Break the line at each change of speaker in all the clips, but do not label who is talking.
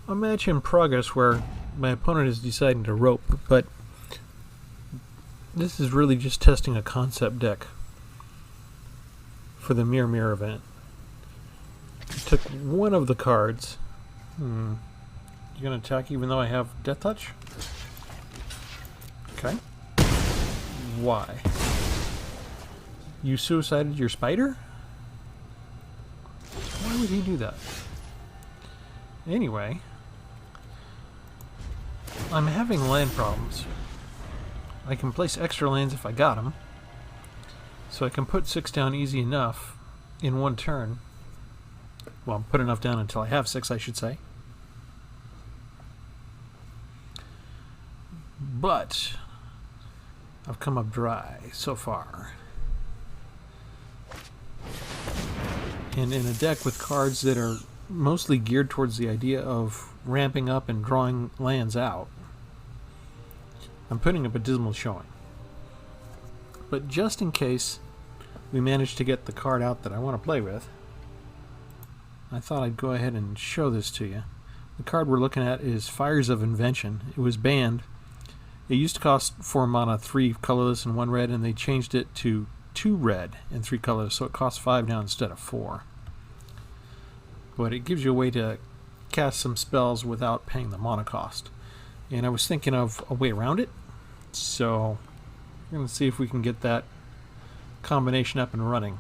a match in progress where my opponent is deciding to rope, but this is really just testing a concept deck for the Mirror event. I took one of the cards. You're going to attack even though I have Death Touch? Okay. Why? You suicided your spider? Why would he do that? Anyway, I'm having land problems. I can place extra lands if I got them, so I can put 6 down easy enough in one turn. Well, put enough down until I have 6, I should say. But I've come up dry so far. And in a deck with cards that are mostly geared towards the idea of ramping up and drawing lands out, I'm putting up a dismal showing. But just in case we manage to get the card out that I want to play with, I thought I'd go ahead and show this to you. The card we're looking at is Fires of Invention. It was banned. It used to cost 4 mana, 3 colorless and 1 red, and they changed it to 2 red and 3 colorless, so it costs 5 now instead of 4. But it gives you a way to cast some spells without paying the mana cost. And I was thinking of a way around it, so we're going to see if we can get that combination up and running.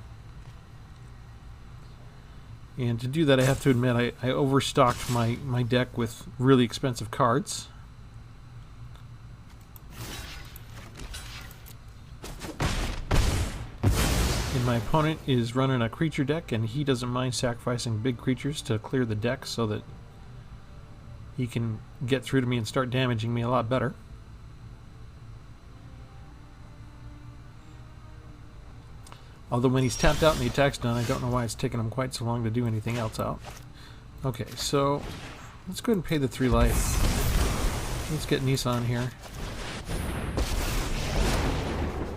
And to do that, I have to admit I overstocked my deck with really expensive cards. And my opponent is running a creature deck, and he doesn't mind sacrificing big creatures to clear the deck so that he can get through to me and start damaging me a lot better. Although when he's tapped out and the attack's done, I don't know why it's taken him quite so long to do anything else out. Okay, so let's go ahead and pay the 3 life. Let's get Nissan here.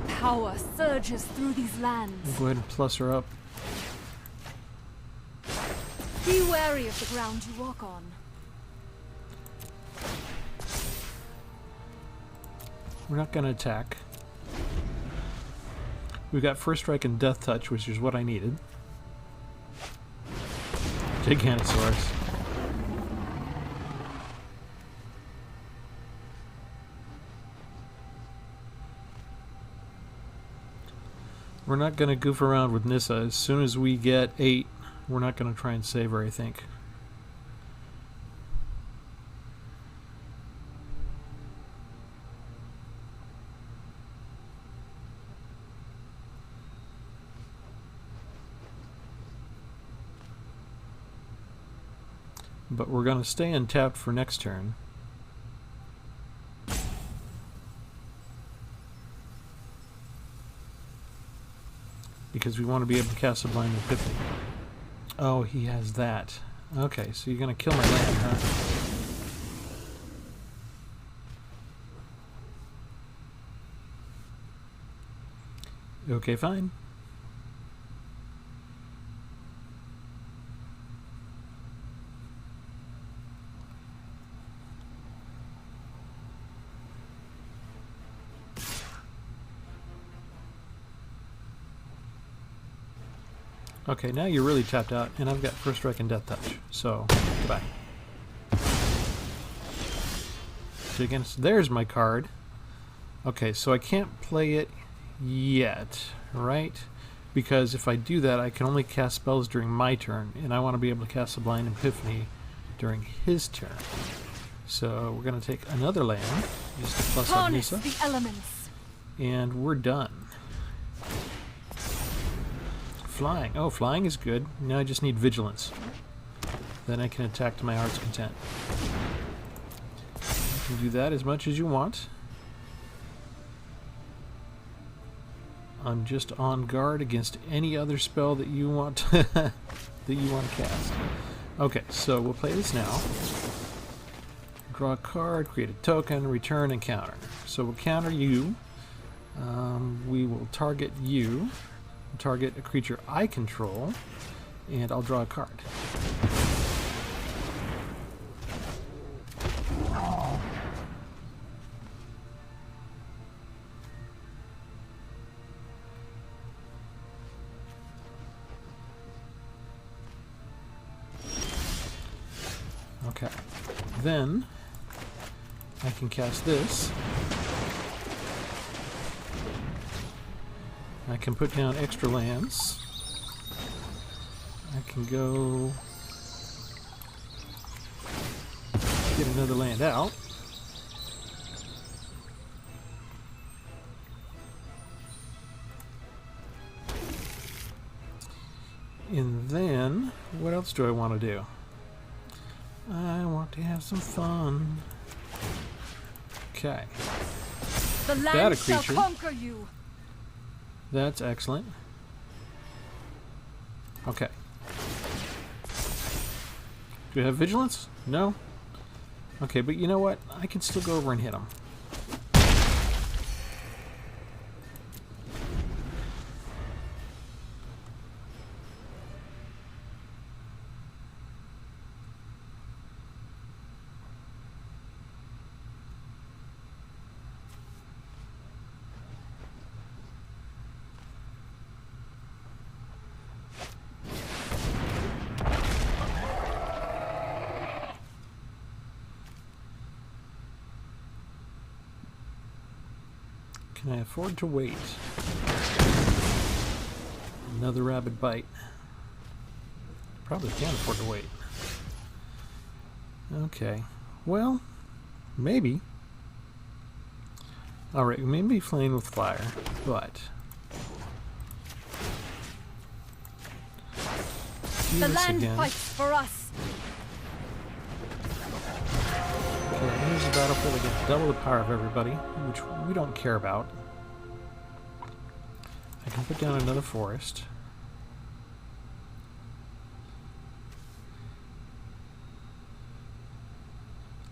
Power surges through these lands.
We'll go ahead and plus her up.
Be wary of the ground you walk on.
We're not going to attack. We've got First Strike and Death Touch, which is what I needed. Giganosaurus. We're not going to goof around with Nissa. As soon as we get 8, we're not going to try and save her, I think. But we're going to stay untapped for next turn. Because we want to be able to cast Sublime Epiphany. Oh, he has that. Okay, so you're going to kill my land, huh? Okay, fine. Okay, now you're really tapped out, and I've got First Strike and Death Touch, so goodbye. So again, there's my card. Okay, so I can't play it yet, right? Because if I do that, I can only cast spells during my turn, and I want to be able to cast Sublime Epiphany during his turn. So we're going to take another land, just to plus up Nissa,
the elements.
and we're done. Flying. Oh, flying is good. Now I just need vigilance. Then I can attack to my heart's content. You can do that as much as you want. I'm just on guard against any other spell that you want that you want to cast. Okay, so we'll play this now. Draw a card, create a token, return, and counter. So we'll counter you. We will target you. Target a creature I control, and I'll draw a card. Okay. Then I can cast this. I can put down extra lands. I can go get another land out. And then, what else do I want to do? I want to have some fun. Okay.
The
Got a
land shall
creature.
conquer you.
That's excellent. Okay. Do we have vigilance? No? Okay, but you know what? I can still go over and hit him. Can I afford to wait? Another rabid bite. Probably can't afford to wait. Okay. Well, maybe. Alright, we may be playing with fire, but... do
The
this
land
again.
fights for us.
Okay, here's a battlefield against double the power of everybody, which we don't care about. I can put down another forest.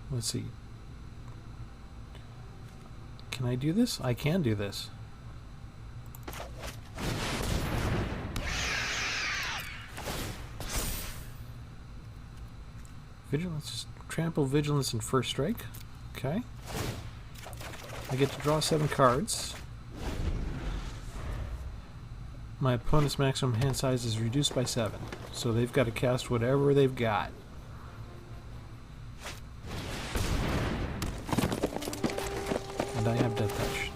Let's see. Can I do this? I can do this. Vigilance. Trample, vigilance, and first strike. Okay. I get to draw 7 cards. My opponent's maximum hand size is reduced by 7. So they've got to cast whatever they've got. And I have Death Touch.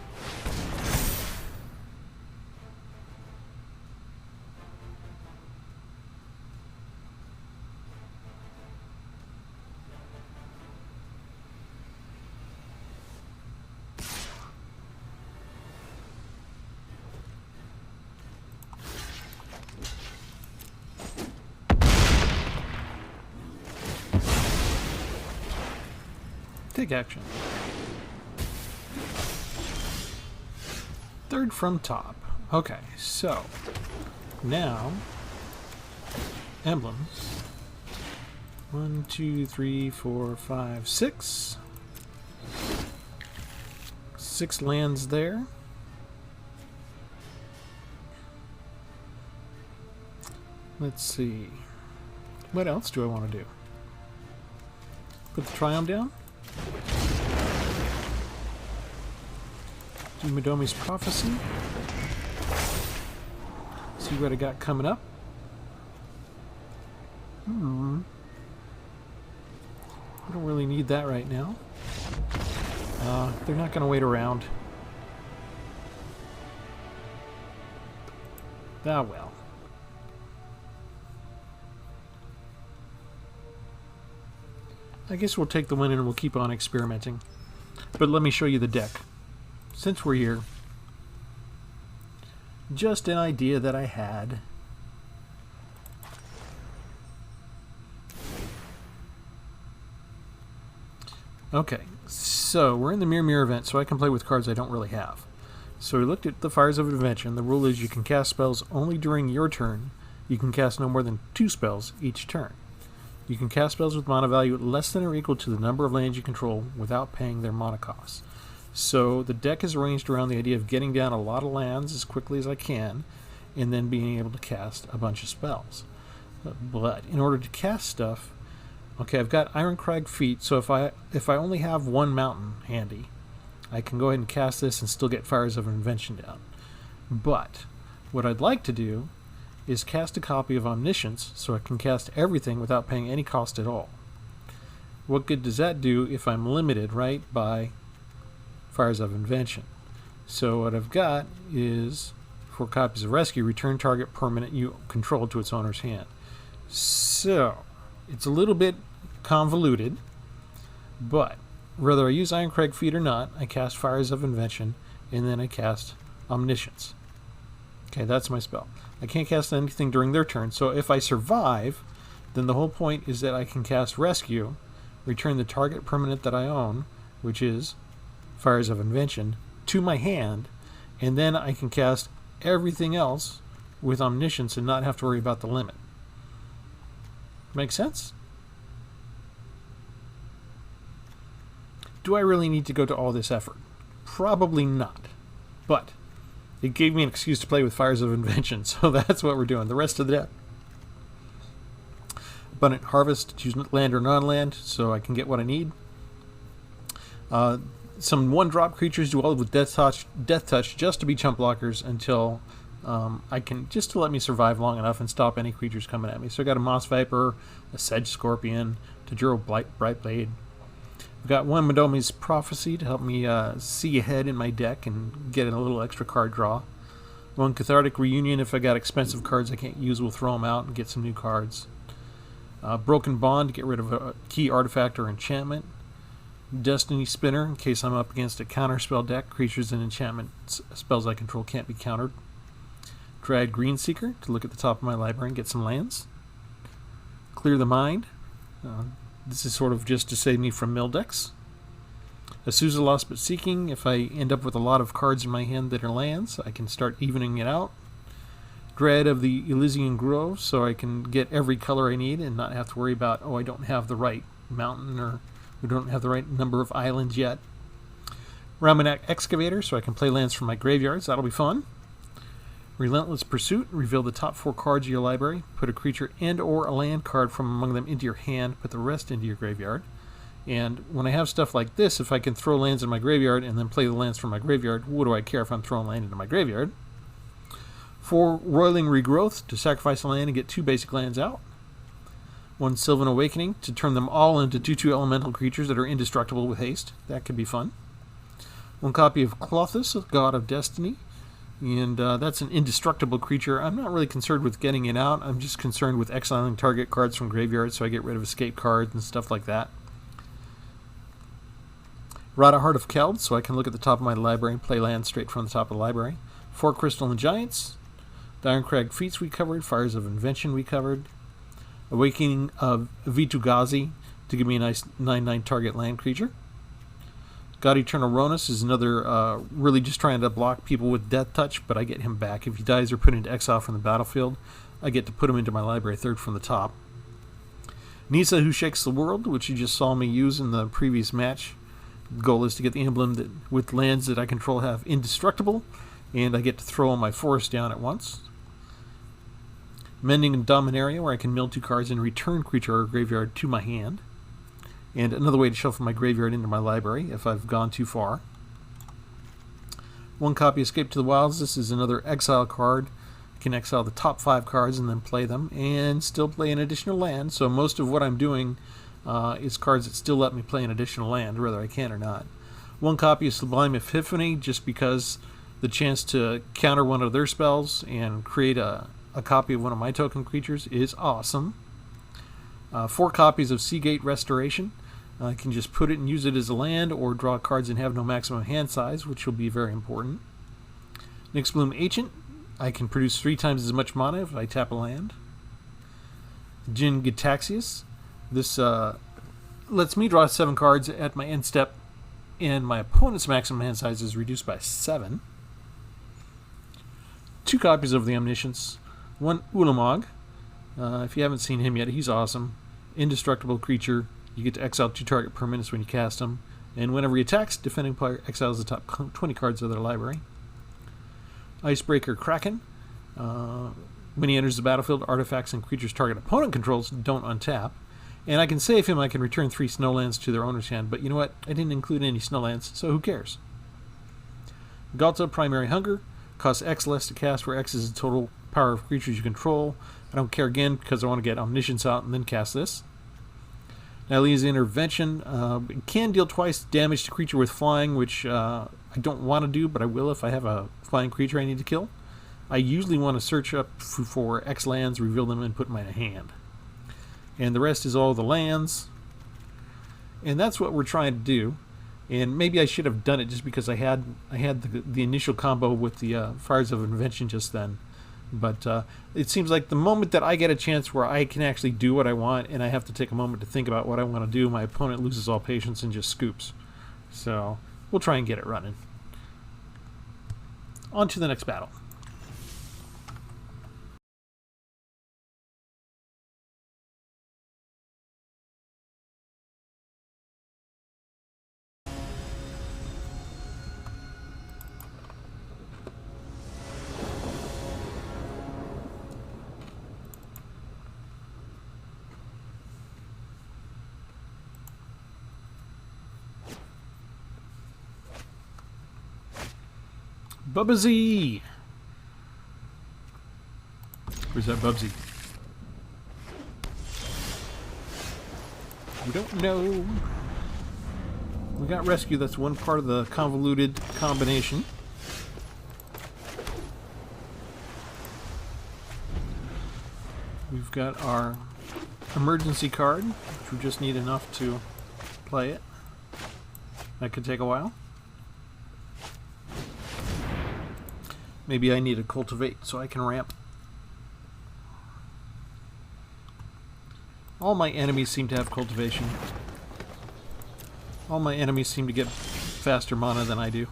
Take action. Third from top. Okay, so now emblems. 1, 2, 3, 4, 5, 6. 6 lands there. Let's see. What else do I want to do? Put the Triumph down. Do Midomi's Prophecy. See what I got coming up. I don't really need that right now. They're not going to wait around. Ah, well. I guess we'll take the win and we'll keep on experimenting. But let me show you the deck. Since we're here, just an idea that I had. Okay, so we're in the Mirror event, so I can play with cards I don't really have. So we looked at the Fires of Invention. The rule is you can cast spells only during your turn. You can cast no more than 2 spells each turn. You can cast spells with mana value less than or equal to the number of lands you control without paying their mana costs. So the deck is arranged around the idea of getting down a lot of lands as quickly as I can and then being able to cast a bunch of spells. But in order to cast stuff, okay, I've got Ironcrag Feet, so if I only have 1 mountain handy, I can go ahead and cast this and still get Fires of Invention down. But what I'd like to do is cast a copy of Omniscience so I can cast everything without paying any cost at all. what good does that do if I'm limited, right, by Fires of Invention? So what I've got is 4 copies of Rescue, return target permanent you control to its owner's hand. So it's a little bit convoluted, but whether I use Ironcrag Feet or not, I cast Fires of Invention, and then I cast Omniscience. Okay, that's my spell. I can't cast anything during their turn, so if I survive, then the whole point is that I can cast Rescue, return the target permanent that I own, which is Fires of Invention, to my hand, and then I can cast everything else with Omniscience and not have to worry about the limit. Make sense? Do I really need to go to all this effort? Probably not. But it gave me an excuse to play with Fires of Invention, so that's what we're doing. The rest of the deck. Abundant Harvest, choose land or non-land, so I can get what I need. Some 1-drop creatures do all with Death Touch just to be chump blockers until I can, just to let me survive long enough and stop any creatures coming at me. So I got a Moss Viper, a Sedge Scorpion, Tajuro Brightblade. I've got 1 Madomi's Prophecy to help me see ahead in my deck and get a little extra card draw. 1 Cathartic Reunion, if I got expensive cards I can't use, we'll throw them out and get some new cards. Broken Bond to get rid of a key artifact or enchantment. Destiny Spinner, in case I'm up against a counterspell deck. Creatures and enchantment spells I control can't be countered. Drag Greenseeker to look at the top of my library and get some lands. Clear the Mind. This is sort of just to save me from mill decks. Azusa Lost But Seeking. If I end up with a lot of cards in my hand that are lands, I can start evening it out. Dread of the Elysian Grove, so I can get every color I need and not have to worry about, oh, I don't have the right mountain or we don't have the right number of islands yet. Raminac Excavator, so I can play lands from my graveyards. That'll be fun. Relentless Pursuit. Reveal the top 4 cards of your library. Put a creature and or a land card from among them into your hand. Put the rest into your graveyard. And when I have stuff like this, if I can throw lands in my graveyard and then play the lands from my graveyard, what do I care if I'm throwing land into my graveyard? 4 Roiling Regrowth to sacrifice a land and get 2 basic lands out. 1 Sylvan Awakening to turn them all into 2/2 elemental creatures that are indestructible with haste. That could be fun. 1 copy of Klothys, God of Destiny. And that's an indestructible creature. I'm not really concerned with getting it out. I'm just concerned with exiling target cards from graveyards so I get rid of escape cards and stuff like that. Rada Heart of Keld, so I can look at the top of my library and play lands straight from the top of the library. 4 Crystal and Giants. The Ironcrag Feats we covered. Fires of Invention we covered. Awakening of Vitu-Ghazi to give me a nice 9/9 target land creature. God Eternal Ronus is another really just trying to block people with Death Touch, but I get him back. If he dies or put into exile from the battlefield, I get to put him into my library 3rd from the top. Nisa Who Shakes the World, which you just saw me use in the previous match. The goal is to get the emblem that with lands that I control have indestructible, and I get to throw all my forest down at once. Mending and Dominaria, where I can mill 2 cards and return creature or graveyard to my hand. And another way to shuffle my graveyard into my library if I've gone too far. 1 copy Escape to the Wilds. This is another exile card. I can exile the top 5 cards and then play them and still play an additional land. So most of what I'm doing is cards that still let me play an additional land, whether I can or not. 1 copy of Sublime Epiphany, just because the chance to counter one of their spells and create a copy of one of my token creatures is awesome. 4 copies of Seagate Restoration. I can just put it and use it as a land or draw cards and have no maximum hand size, which will be very important. Nyxbloom Ancient. I can produce 3 times as much mana if I tap a land. Jin Gitaxias. This lets me draw 7 cards at my end step, and my opponent's maximum hand size is reduced by 7. 2 copies of the Omniscience. 1 Ulamog. If you haven't seen him yet, he's awesome. Indestructible creature. You get to exile 2 target permanents when you cast him. And whenever he attacks, defending player exiles the top 20 cards of their library. Icebreaker Kraken. When he enters the battlefield, artifacts and creatures target opponent controls don't untap. And I can save him, I can return 3 snowlands to their owner's hand. But you know what? I didn't include any snowlands, so who cares? Galta Primary Hunger. Costs X less to cast, where X is the total power of creatures you control. I don't care again because I want to get Omniscience out and then cast this. Now leaves Intervention. It can deal twice damage to creature with flying, which I don't want to do, but I will if I have a flying creature I need to kill. I usually want to search up for X lands, reveal them, and put them in my hand. And the rest is all the lands. And that's what we're trying to do. And maybe I should have done it just because I had the initial combo with the Fires of Invention just then. But it seems like the moment that I get a chance where I can actually do what I want and I have to take a moment to think about what I want to do, my opponent loses all patience and just scoops. So we'll try and get it running. On to the next battle. Bubba Z! Where's that Bubsy? We don't know. We got rescue. That's one part of the convoluted combination. We've got our emergency card, which we just need enough to play it. That could take a while. Maybe I need to cultivate so I can ramp. All my enemies seem to have cultivation. All my enemies seem to get faster mana than I do.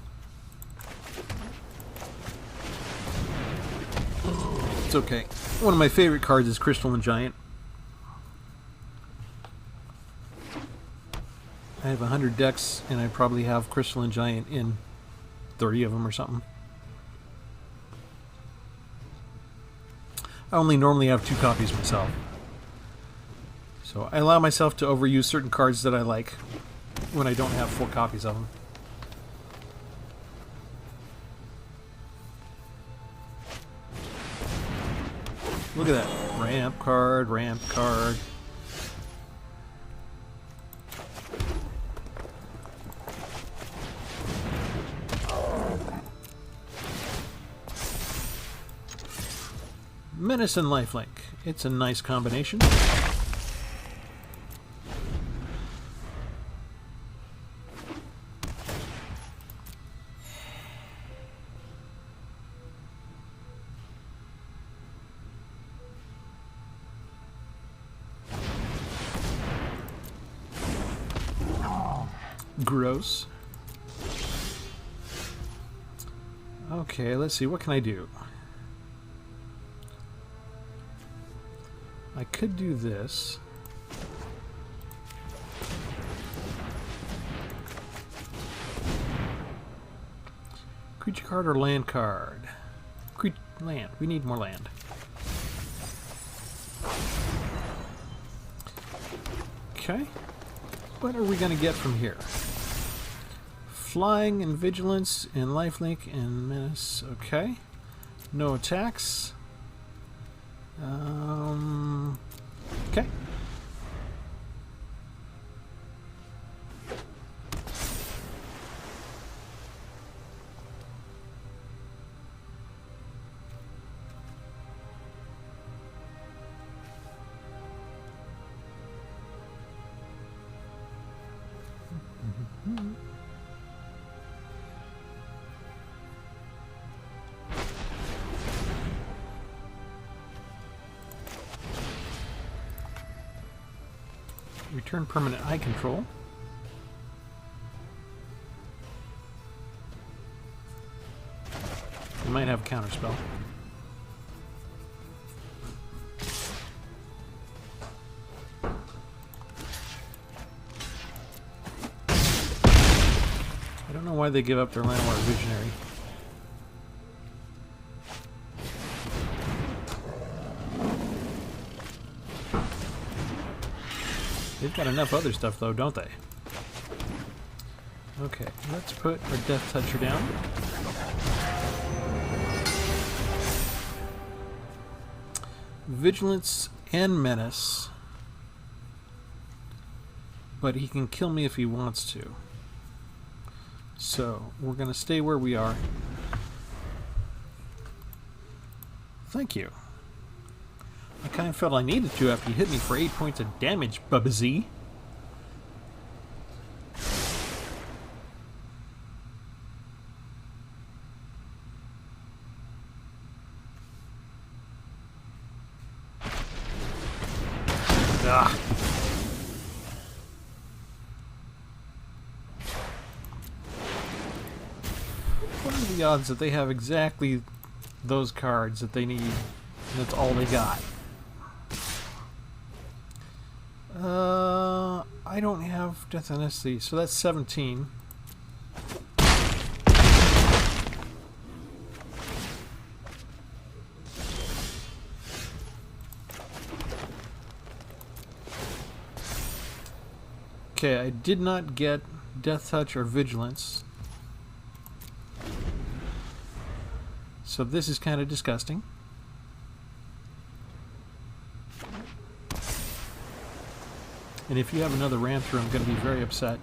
It's okay. One of my favorite cards is Crystalline Giant. I have 100 decks and I probably have Crystalline Giant in 30 of them or something. I only normally have 2 copies myself. So I allow myself to overuse certain cards that I like when I don't have 4 copies of them. Look at that. Ramp card, ramp card. Menace and Lifelink. It's a nice combination. Gross. Okay, let's see. What can I do? I could do this. Creature card or land card? Land. We need more land. Okay. What are we going to get from here? Flying and Vigilance and Lifelink and Menace. Okay. No attacks. Okay. Return permanent eye control. We might have a counterspell. I don't know why they give up their Landmark Visionary. They've got enough other stuff, though, don't they? Okay, let's put our Death Toucher down. Vigilance and Menace. but he can kill me if he wants to. So we're going to stay where we are. Thank you. I kind of felt I needed to after you hit me for 8 points of damage, Bubba Z. Ah. What are the odds that they have exactly those cards that they need, and that's all they got? I don't have Death and SC, so that's 17. Okay, I did not get Death Touch or Vigilance. So this is kind of disgusting. And if you have another ram through, I'm going to be very upset.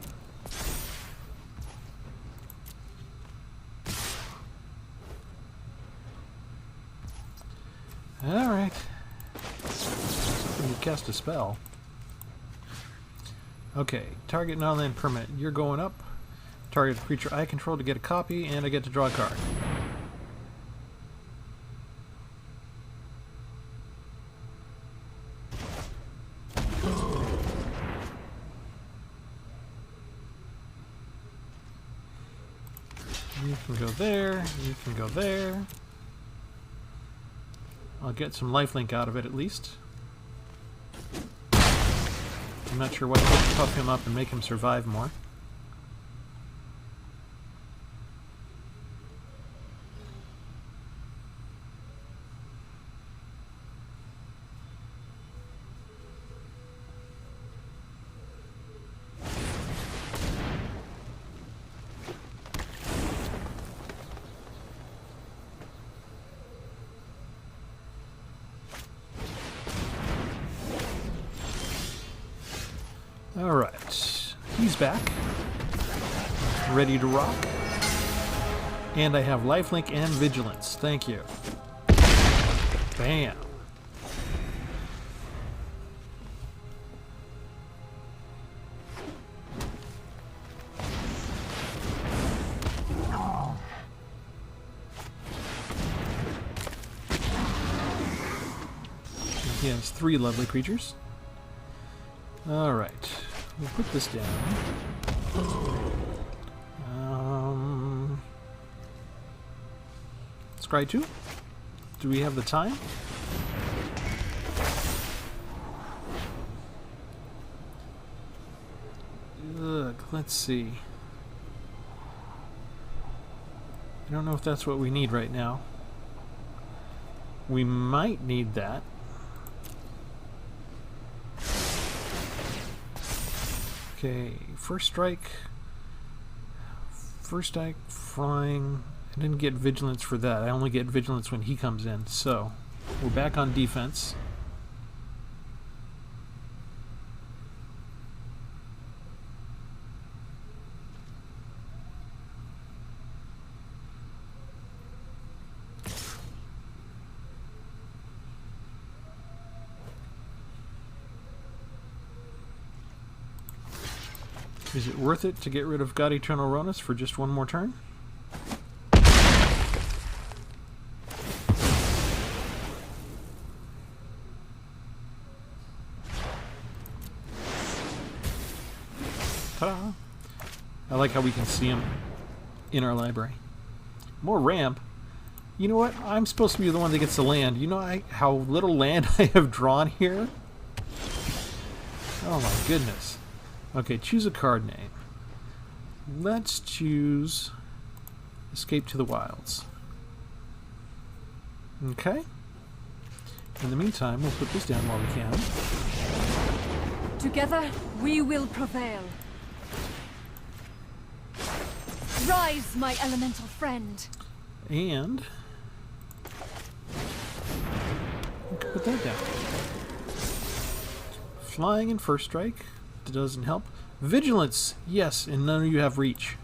Alright. You cast a spell. Okay, target non-land permanent. You're going up. Target creature I control to get a copy, and I get to draw a card. You can go there, you can go there. I'll get some lifelink out of it at least. I'm not sure what to puff him up and make him survive more. Alright, he's back, ready to rock, and I have lifelink and vigilance, thank you. Bam. He has 3 lovely creatures. Alright, we'll put this down. Scry 2? Do we have the time? Ugh, let's see. I don't know if that's what we need right now. We might need that. Okay, first strike, flying. I didn't get vigilance for that. I only get vigilance when he comes in. So, we're back on defense. Is it worth it to get rid of God Eternal Ronus for just one more turn? Ta-da! I like how we can see him in our library. More ramp. You know what? I'm supposed to be the one that gets the land. You know how little land I have drawn here? Oh my goodness. Okay, choose a card name. Let's choose Escape to the Wilds. Okay. In the meantime, we'll put this down while we can.
Together, we will prevail. Rise, my elemental friend.
And we can put that down. Flying in first strike doesn't help. Vigilance! Yes, and none of you have reach.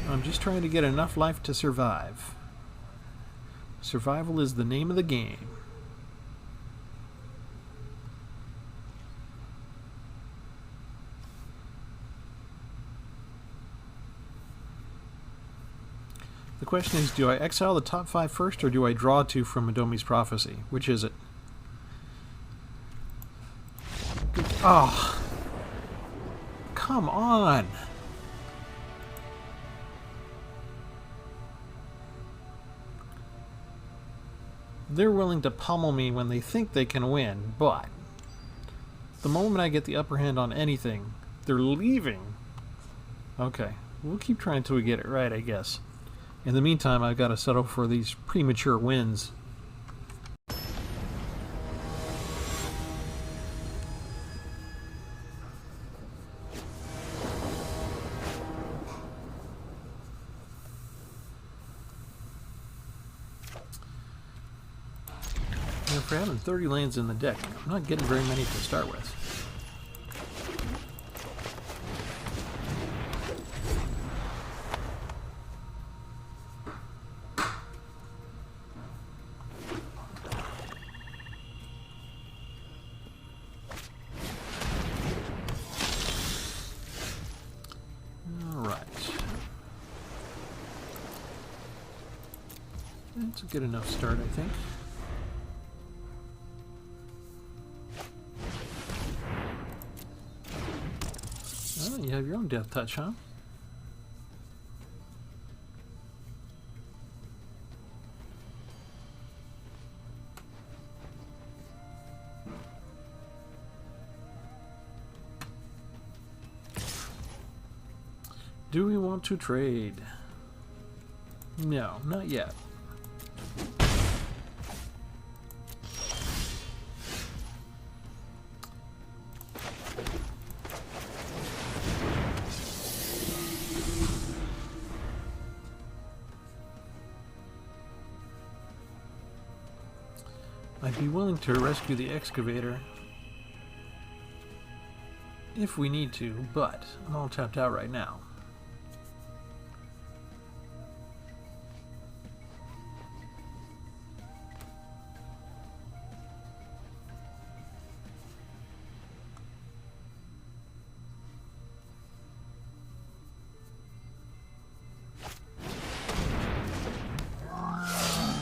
I'm just trying to get enough life to survive. Survival is the name of the game. The question is, do I exile the top 5 first, or do I draw 2 from Adomi's Prophecy? Which is it? Oh! Come on! They're willing to pummel me when they think they can win, but the moment I get the upper hand on anything, they're leaving. Okay, we'll keep trying until we get it right, I guess. In the meantime, I've got to settle for these premature wins. For having 30 lands in the deck, I'm not getting very many to start with. Alright. That's a good enough start, I think. You have your own death touch, huh? Do we want to trade? No, not yet. I'd be willing to rescue the excavator if we need to, but I'm all tapped out right now.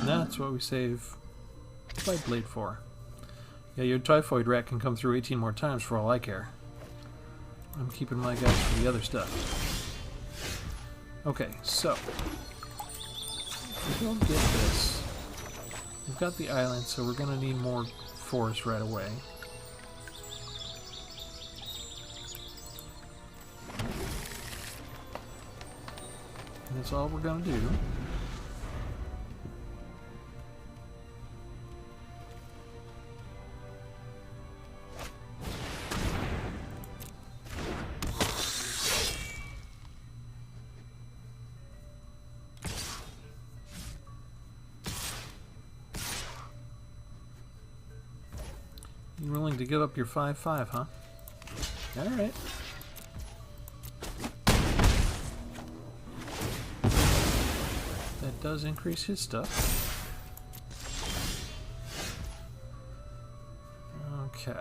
That's what we save Light Blade for. Yeah, your typhoid rat can come through 18 more times for all I care. I'm keeping my guys for the other stuff. Okay, so if we don't get this, we've got the island, so we're gonna need more forest right away. And that's all we're gonna do. You're willing to give up your 5/5, huh? Alright. That does increase his stuff. Okay.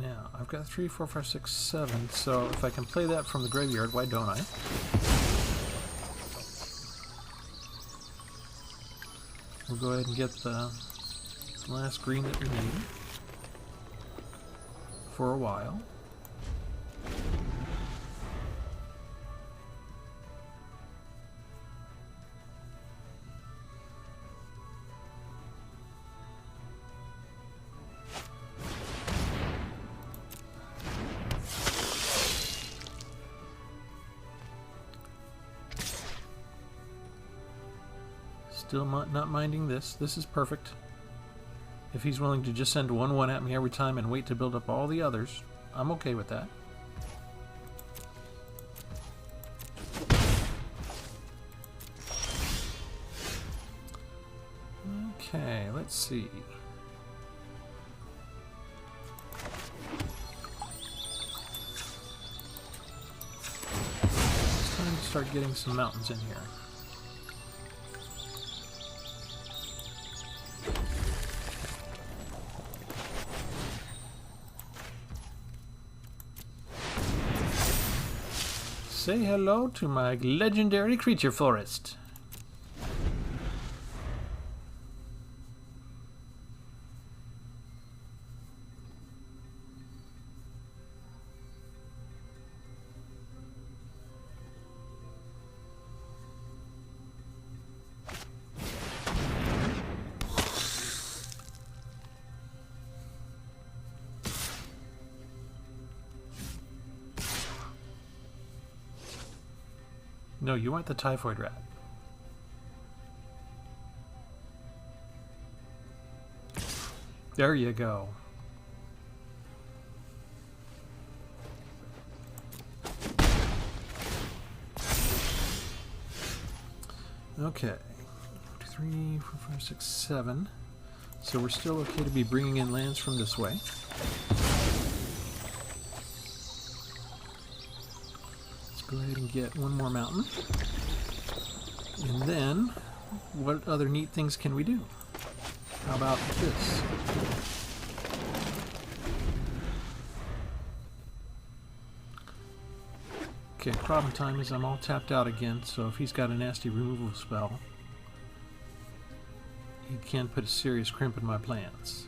Now, I've got 3, 4, 5, 6, 7, so if I can play that from the graveyard, why don't I? We'll go ahead and get the last green that we need for a while. Still not minding this. This is perfect. If he's willing to just send 1/1 at me every time and wait to build up all the others, I'm okay with that. Okay, let's see. start getting some mountains in here. Say hello to my legendary creature forest. No, you want the typhoid rat. There you go. Okay. 2, 3, 4, 5, 6, 7. So we're still okay to be bringing in lands from this way. Go ahead and get one more mountain. And then, what other neat things can we do? How about this? Okay, problem time is I'm all tapped out again, so if he's got a nasty removal spell, he can put a serious crimp in my plans.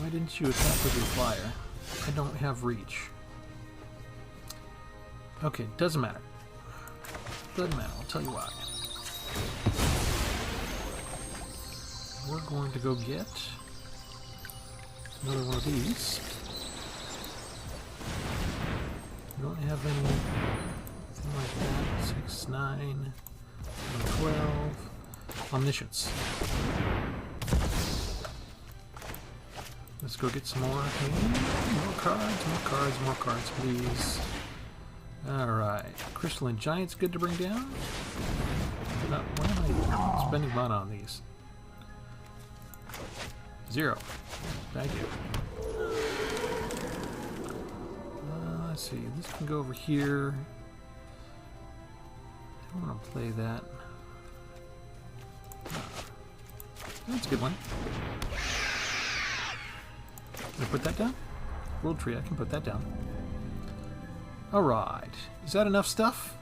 Why didn't you attack with your flyer? I don't have reach. Okay, doesn't matter. Doesn't matter, I'll tell you why. We're going to go get another one of these. We don't have anything like that. 6, 9, 12. Omniscience. Let's go get some more. More cards, please. Alright. Crystalline Giant's good to bring down. Why am I spending mana on these? 0. Thank you. Let's see. This can go over here. I don't want to play that. That's a good one. Can I put that down? World Tree, I can put that down. Alright. Is that enough stuff?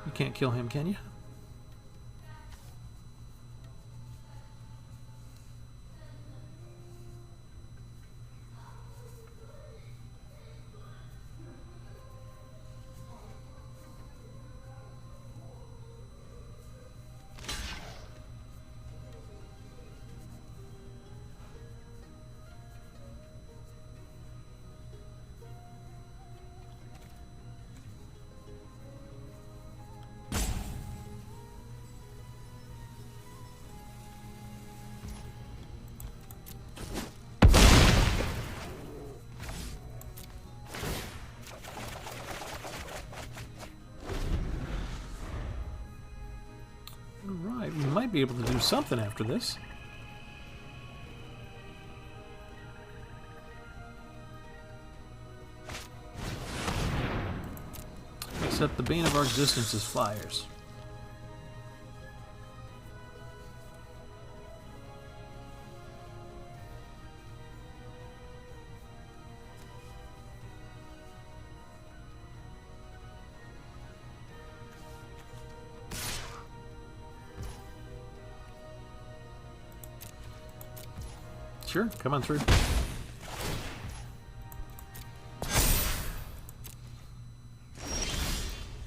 You can't kill him, can you? Alright, we might be able to do something after this. Except the bane of our existence is flyers. Sure, come on through.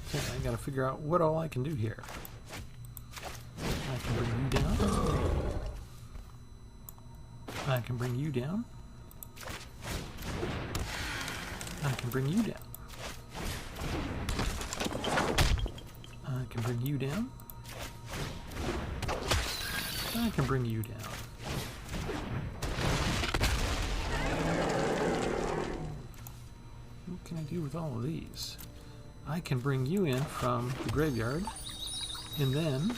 Okay, I gotta figure out what all I can do here. I can bring you down. I can bring you down. I can bring you down. I can bring you down. I can bring you down. What can I do with all of these? I can bring you in from the graveyard, and then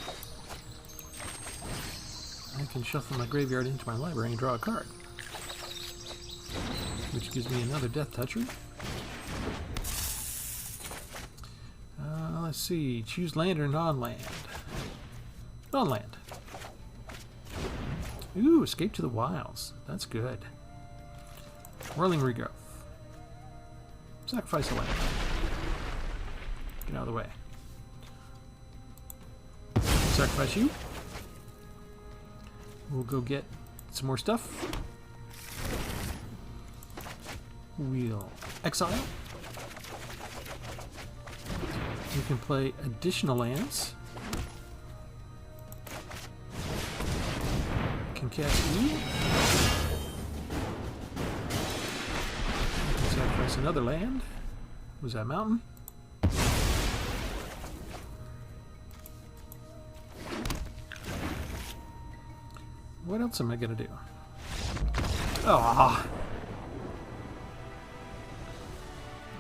I can shuffle my graveyard into my library and draw a card, which gives me another Death Toucher. Let's see, choose land or non-land. Non-land. Ooh, escape to the wilds. That's good. Whirling Regrowth. Sacrifice a land. Get out of the way. Sacrifice you. We'll go get some more stuff. We'll exile. You can play additional lands. Can cast you. Can sacrifice another land. Was that mountain? What else am I gonna do? Ah,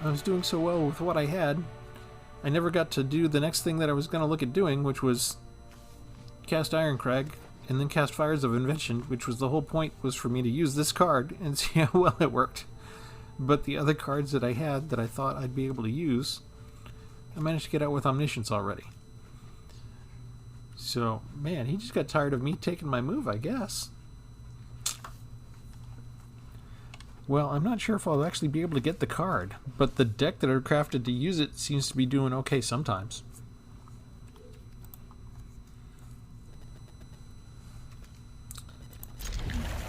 I was doing so well with what I had. I never got to do the next thing that I was going to look at doing, which was cast Ironcrag and then cast Fires of Invention, which was the whole point, was for me to use this card and see how well it worked. But the other cards that I had that I thought I'd be able to use, I managed to get out with Omniscience already. So, man, he just got tired of me taking my move, I guess. Well, I'm not sure if I'll actually be able to get the card, but the deck that I've crafted to use it seems to be doing okay sometimes.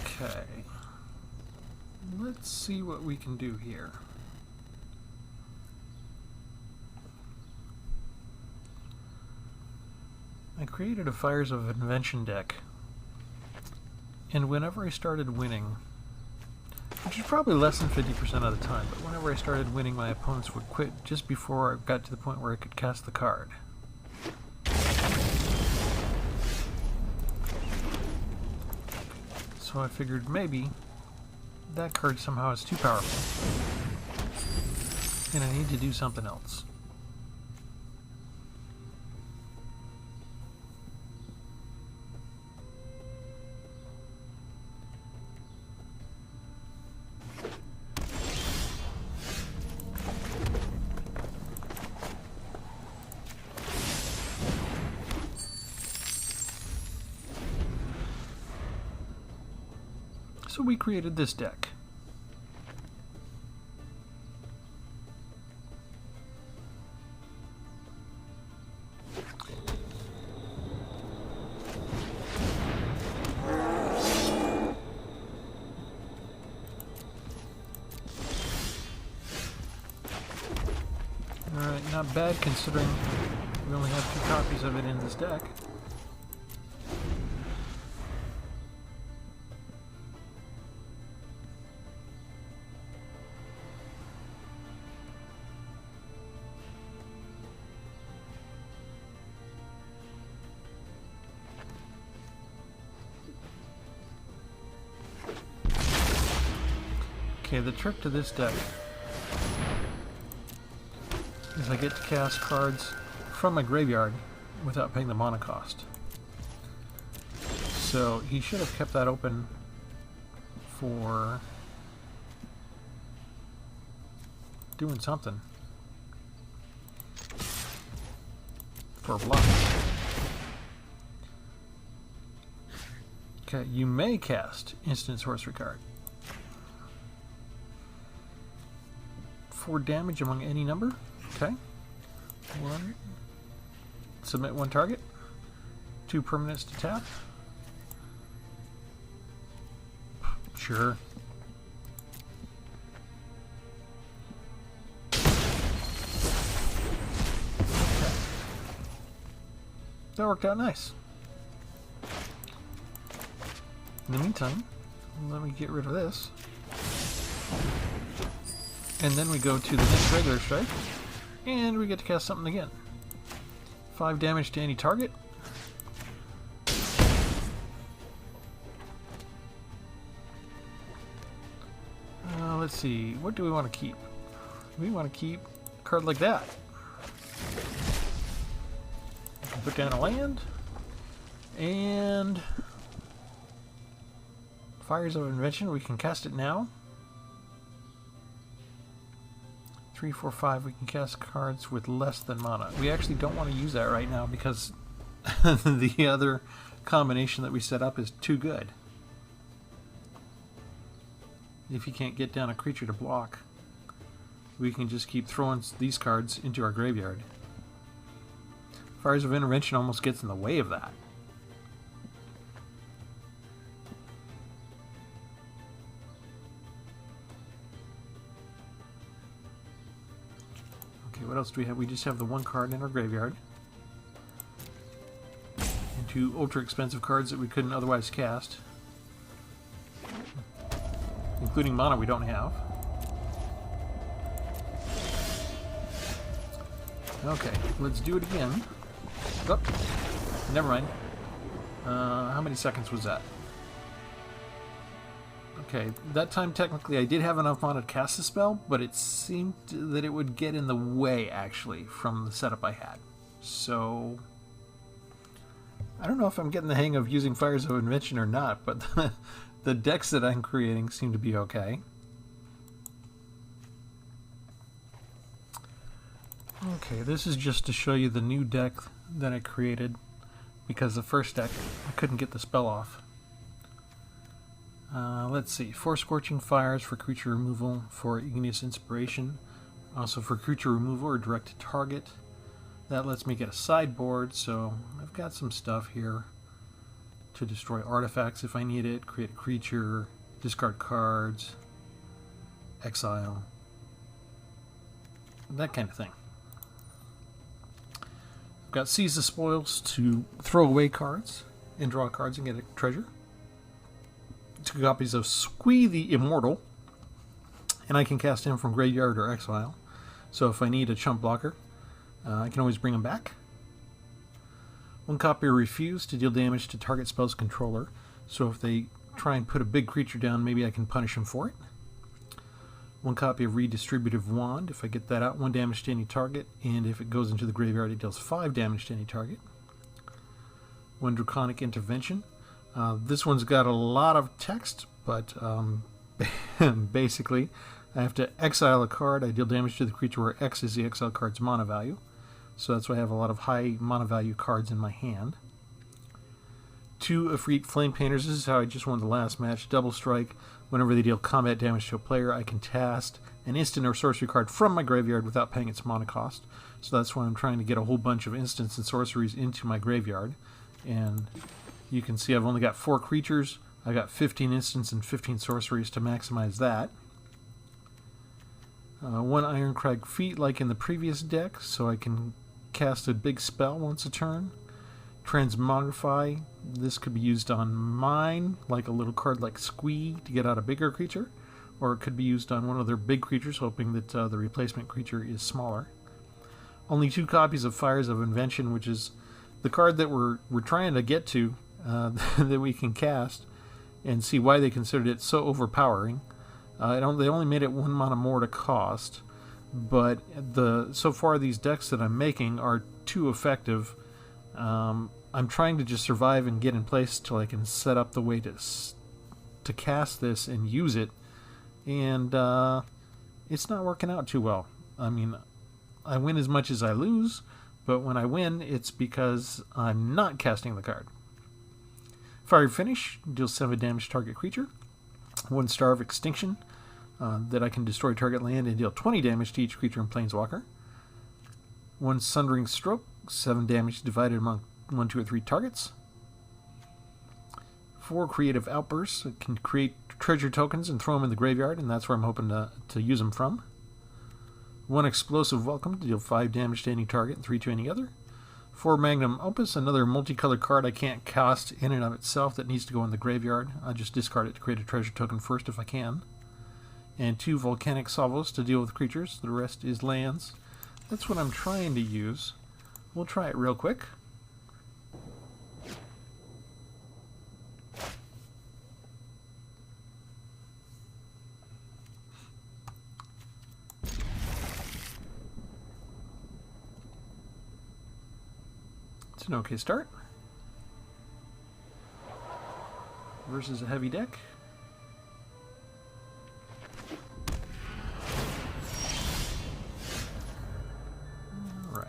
Okay. Let's see what we can do here. I created a Fires of Invention deck, and whenever I started winning, which is probably less than 50% of the time, but whenever I started winning, my opponents would quit just before I got to the point where I could cast the card. So I figured maybe that card somehow is too powerful, and I need to do something else. So we created this deck. Alright, not bad considering we only have 2 copies of it in this deck. Okay, the trick to this deck is I get to cast cards from my graveyard without paying the mana cost. So he should have kept that open for doing something. For a block. Okay, you may cast instant sorcery card. 4 damage among any number. Okay. 1. Submit 1 target. 2 permanents to tap. Sure. Okay. That worked out nice. In the meantime, let me get rid of this. And then we go to the next regular strike, and we get to cast something again. 5 damage to any target. Let's see, what do we want to keep? we want to keep a card like that. Put down a land. And Fires of Invention, we can cast it now. 3, 4, 5, we can cast cards with less than mana. We actually don't want to use that right now because the other combination that we set up is too good. If you can't get down a creature to block, we can just keep throwing these cards into our graveyard. Fires of Intervention almost gets in the way of that. Okay, what else do we have? We just have the one card in our graveyard. And 2 ultra expensive cards that we couldn't otherwise cast. Including mana we don't have. Okay, let's do it again. Oh, never mind. How many seconds was that? Okay, that time technically I did have enough mana to cast the spell, but it seemed that it would get in the way, actually, from the setup I had. So, I don't know if I'm getting the hang of using Fires of Invention or not, but the decks that I'm creating seem to be okay. Okay, this is just to show you the new deck that I created, because the first deck I couldn't get the spell off. Let's see, 4 Scorching Fires for creature removal, for Igneous Inspiration, also for creature removal or directed target. That lets me get a sideboard, so I've got some stuff here to destroy artifacts if I need it, create a creature, discard cards, exile, that kind of thing. I've got Seize the Spoils to throw away cards and draw cards and get a treasure. 2 copies of Squee the Immortal, and I can cast him from graveyard or exile. So if I need a chump blocker, I can always bring him back. 1 copy of Refuse to deal damage to target spell's controller. So if they try and put a big creature down, maybe I can punish him for it. 1 copy of Redistributive Wand. If I get that out, 1 damage to any target, and if it goes into the graveyard, it deals 5 damage to any target. 1 Draconic Intervention. This one's got a lot of text, but basically I have to exile a card. I deal damage to the creature where X is the exile card's mana value. So that's why I have a lot of high mana value cards in my hand. 2 Efreet Flame Painters. This is how I just won the last match. Double strike. Whenever they deal combat damage to a player, I can cast an instant or sorcery card from my graveyard without paying its mana cost. So that's why I'm trying to get a whole bunch of instants and sorceries into my graveyard. And you can see I've only got 4 creatures. I got 15 instants and 15 sorceries to maximize that. 1 Ironcrag Feat like in the previous deck, so I can cast a big spell once a turn. Transmogrify. This could be used on mine, like a little card like Squee to get out a bigger creature, or it could be used on one of their big creatures, hoping that the replacement creature is smaller. Only 2 copies of Fires of Invention, which is the card that we're trying to get to, that we can cast, and see why they considered it so overpowering. They only made it 1 mana more to cost, but so far these decks that I'm making are too effective. I'm trying to just survive and get in place till I can set up the way to cast this and use it, and it's not working out too well. I mean, I win as much as I lose, but when I win, it's because I'm not casting the card. Fiery Finish deals 7 damage to target creature. 1 Star of Extinction that I can destroy target land and deal 20 damage to each creature in Planeswalker. 1 Sundering Stroke, 7 damage divided among 1, 2, or 3 targets. 4 Creative Outbursts. It can create treasure tokens and throw them in the graveyard, and that's where I'm hoping to use them from. 1 Explosive Welcome to deal 5 damage to any target and 3 to any other. 4 Magnum Opus, another multicolored card I can't cast in and of itself that needs to go in the graveyard. I just discard it to create a treasure token first if I can. And 2 Volcanic Salvos to deal with creatures. The rest is lands. That's what I'm trying to use. We'll try it real quick. It's an okay start. Versus a heavy deck. Alright.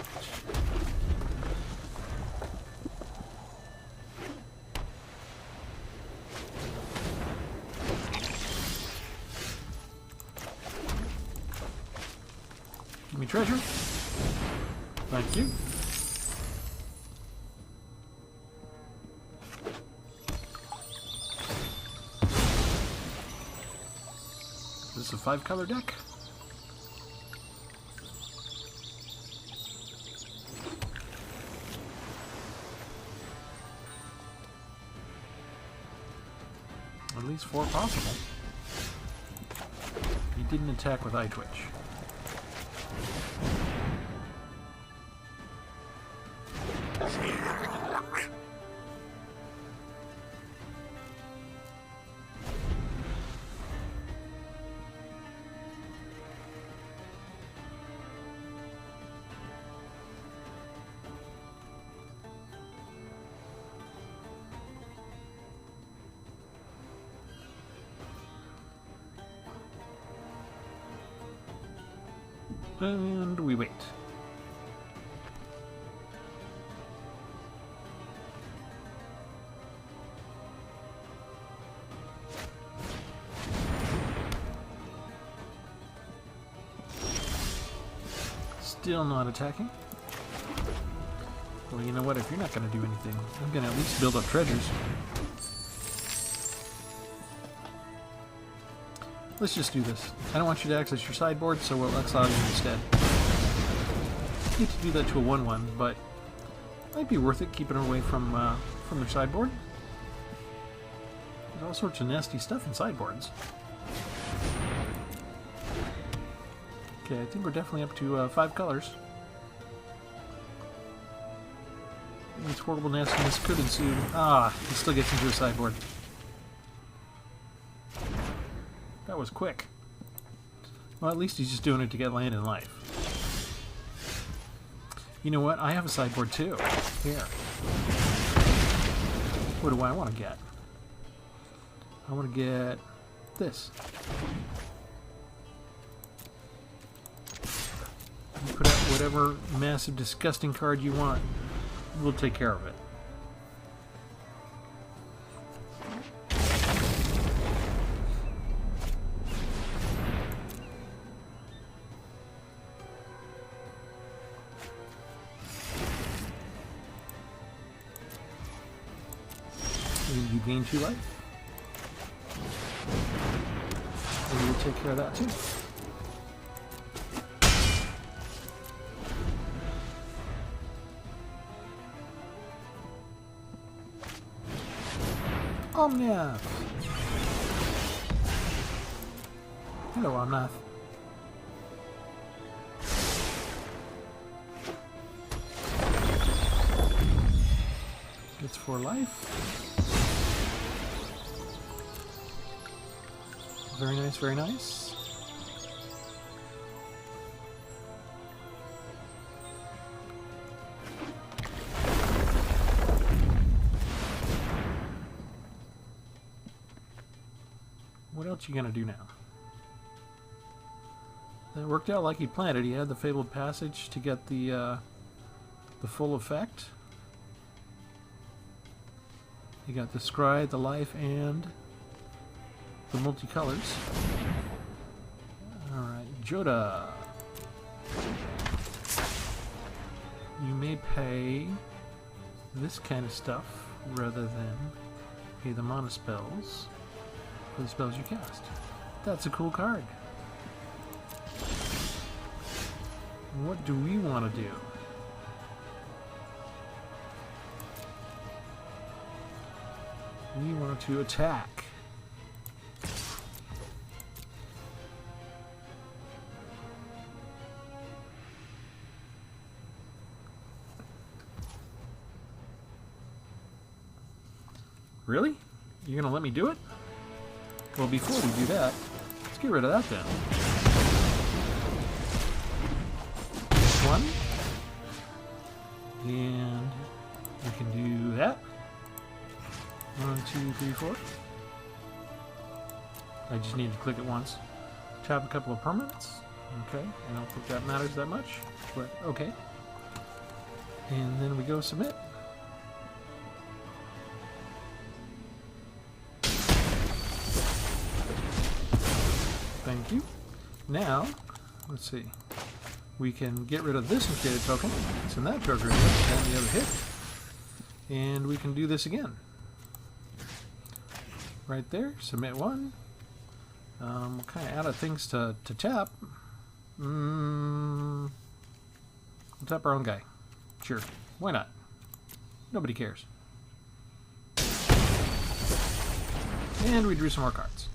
Give me treasure. Thank you. This is a 5-color deck. At least 4 possible. He didn't attack with Eye Twitch. And we wait. Still not attacking. Well, you know what? If you're not going to do anything, I'm going to at least build up treasures. Let's just do this. I don't want you to access your sideboard, so we'll exile you instead. You get to do that to a 1/1, but it might be worth it keeping her away from their sideboard. There's all sorts of nasty stuff in sideboards. Okay, I think we're definitely up to 5 colors. This horrible nastiness could ensue. Ah, he still gets into a sideboard. That was quick. Well, at least he's just doing it to get land in life. You know what? I have a sideboard too. Here. What do I want to get? I want to get this. You put out whatever massive, disgusting card you want. We'll take care of it. You gain 2 life. And we'll take care of that too. Omnath! Hello, Omnath. Gets 4 life. Very nice, very nice. What else you gonna do now? That worked out like he planned it. He had the Fabled Passage to get the full effect. He got the Scry, the life, and the multicolors. Alright, Joda. You may pay this kind of stuff rather than pay the mana spells for the spells you cast. That's a cool card. What do we want to do? We want to attack. Really? You're gonna let me do it? Well, before we do that, let's get rid of that then. 1. And We can do that. 1, 2, 3, 4. I just need to click it once. Tap a couple of permanents. Okay, I don't think that matters that much, but okay. And then we go submit. Thank you. Now, let's see. We can get rid of this mutated token. Send that to our graveyard. And the other hit. And we can do this again. Right there. Submit one. We're kind of out of things to tap. We'll tap our own guy. Sure. Why not? Nobody cares. And we drew some more cards.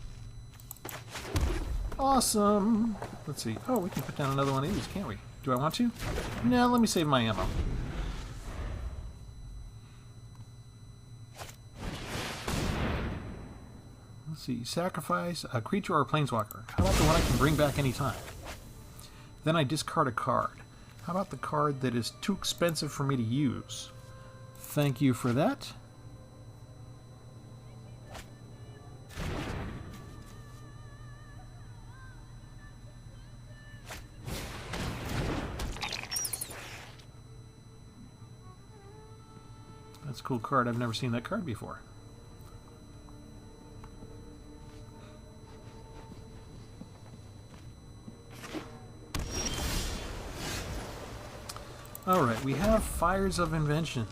Awesome! Let's see. Oh, we can put down another one of these, can't we? Do I want to? No, let me save my ammo. Let's see. Sacrifice a creature or a planeswalker. How about the one I can bring back anytime? Then I discard a card. How about the card that is too expensive for me to use? Thank you for that. That's a cool card. I've never seen that card before. Alright, we have Fires of Invention.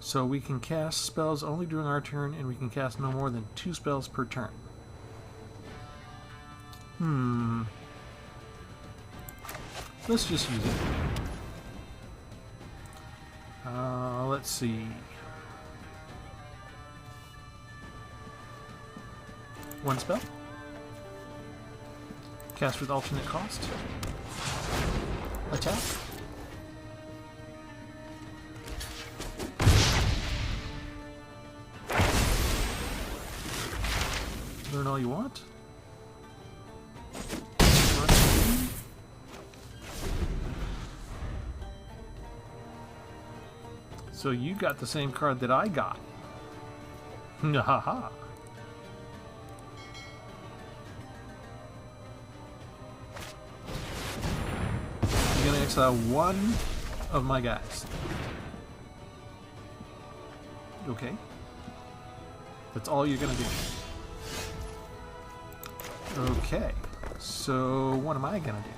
So we can cast spells only during our turn, and we can cast no more than 2 spells per turn. Let's just use it. Let's see. One spell. Cast with alternate cost. Attack. Learn all you want. So you got the same card that I got. Haha. You're gonna exile one of my guys. Okay. That's all you're gonna do. Okay. So what am I gonna do?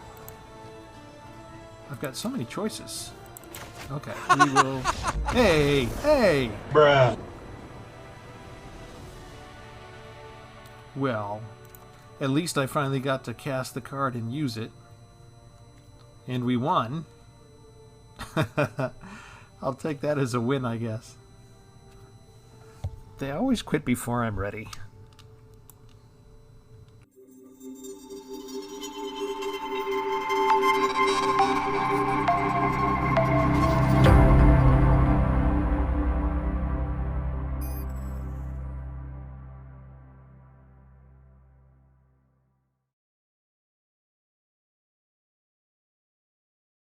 I've got so many choices. Okay, we will... Hey! Hey!
Bruh.
Well, at least I finally got to cast the card and use it. And we won. I'll take that as a win, I guess. They always quit before I'm ready.